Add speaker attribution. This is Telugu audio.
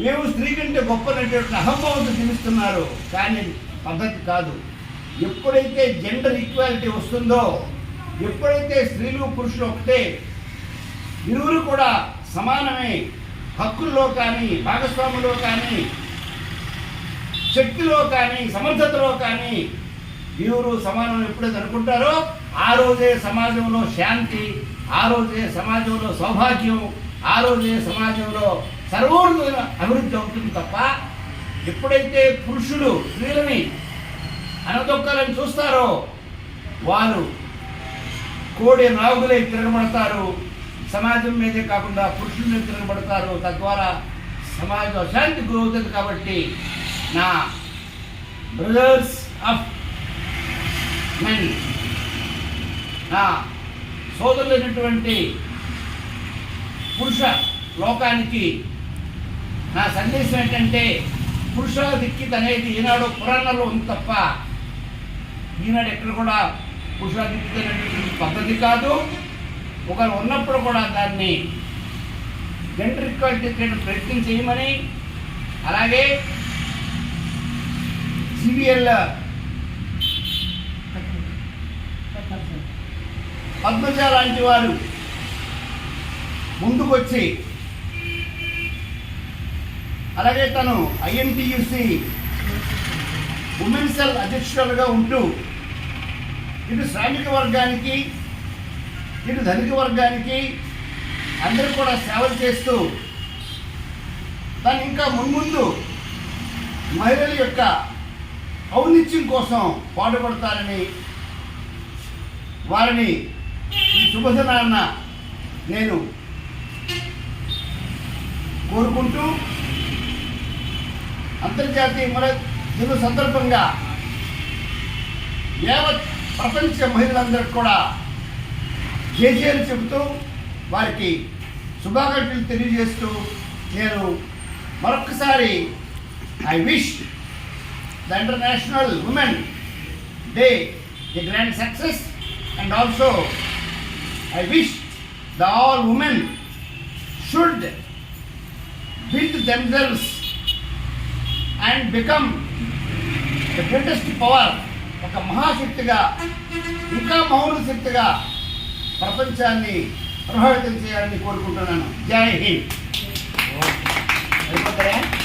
Speaker 1: మేము స్త్రీ కంటే గొప్పనటువంటి అహంభావంతో జీవిస్తున్నారు. కానీ పద్ధతి కాదు. ఎప్పుడైతే జెండర్ ఈక్వాలిటీ వస్తుందో, ఎప్పుడైతే స్త్రీలు పురుషులు ఒకటే, ఇరువురు కూడా సమానమే, హక్కుల్లో కానీ, భాగస్వాములో కానీ, శక్తిలో కానీ, సమర్థతలో కానీ ఇరువురు సమానం ఎప్పుడైతే అనుకుంటారో ఆ రోజే సమాజంలో శాంతి, ఆ రోజే సమాజంలో సౌభాగ్యం, ఆ రోజే సమాజంలో సర్వోన్నత అభివృద్ధి అవుతుంది తప్ప ఎప్పుడైతే పురుషులు స్త్రీలని అనదొక్కాలని చూస్తారో వారు కోడి నాగులై తిరగబడతారు. సమాజం మీదే కాకుండా పురుషుల మీద తిరగబడతారు. తద్వారా సమాజం అశాంతి గురవుతుంది. కాబట్టి నా బ్రదర్స్ ఆఫ్ మెన్, నా సోదరులైనటువంటి పురుష లోకానికి నా సందేశం ఏంటంటే, పురుషాధిక్యత అనేది ఈనాడు పురాణంలో ఉంది తప్ప ఈనాడు ఎక్కడ కూడా పురుషాధిక్యత అనేటువంటి పద్ధతి కాదు. ఒకరు ఉన్నప్పుడు కూడా దాన్ని జెండర్ ఈక్వాలిటీ ప్రయత్నం చేయమని, అలాగే సివిఎల్ పద్మజ లాంటి వారు ముందుకొచ్చి, అలాగే తను ఐఎన్టీయూసీ ఉమెన్ సెల్ అధ్యక్షురాలుగా ఉంటూ ఇటు శ్రామిక వర్గానికి, ఇటు ధనిక వర్గానికి అందరూ కూడా సేవలు చేస్తూ తను ఇంకా మున్ముందు మహిళల యొక్క ఔన్నత్యం కోసం పాటుపడతారని వారిని ఈ శుభదినాన్న నేను కోరుకుంటూ, అంతర్జాతీయ మహిళా దిన సందర్భంగా యావత్ ప్రపంచ మహిళలందరికీ కూడా జేజేలు చెబుతూ వారికి శుభాకాంక్షలు తెలియజేస్తూ నేను మరొకసారి I wish the international women day a grand success, and also I wish the all women should build themselves and become the greatest power, ఒక మహాశక్తిగా, ఇంకా మౌన శక్తిగా ప్రపంచాన్ని ప్రభావితం చేయాలని కోరుకుంటున్నాను. జై హింద్.